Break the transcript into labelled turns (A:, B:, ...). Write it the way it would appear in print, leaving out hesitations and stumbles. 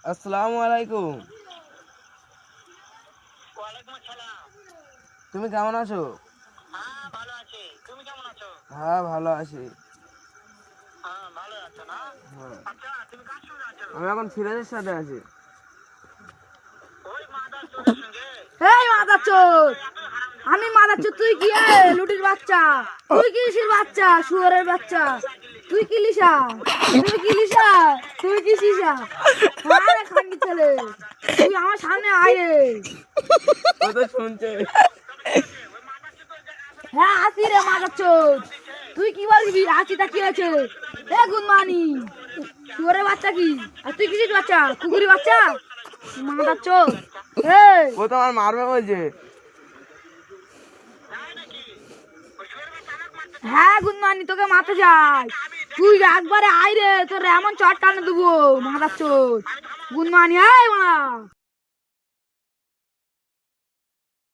A: আসসালামু আলাইকুম।
B: ওয়ালাইকুম আসসালাম।
A: তুমি কেমন আছো?
B: হ্যাঁ ভালো আছি, তুমি কেমন আছো?
A: হ্যাঁ ভালো আছি।
B: হ্যাঁ ভালো আছো না?
A: হ্যাঁ,
B: আচ্ছা তুমি কার সঙ্গে আছো?
A: আমি এখন ফিরোজের সাথে আছি।
B: ওই মাদার চোরের সঙ্গে।
C: এই মাদার চোর, আমি মাদার চোর, তুই কি লুটির বাচ্চা? তুই কি লিসির বাচ্চা, শুয়োরের বাচ্চা? তুই কি লিসা? তুমি কি লিসা? তুই কি সিসা? আরে খানকি ছেলে, তুই আমার সামনে আয় রে।
A: ও তো শুনছে।
C: হ্যাঁ আসি রে মাদার চোর, তুই কি বলবি? আসিটা কি আছে? এ গুনমানি, শুয়োরের বাচ্চা কি? আর তুই কিসির বাচ্চা? কুকুরি বাচ্চা? মাদার চোর। এই
A: ও তো আমার মারবে বলছে।
C: হ্যাঁ গুনমানি, তোকে মারতে যাই। তুই একবারে আয় রে, তোর এমন চট টানে দেবো মাদার চোর। গুনমানি, আয় মা।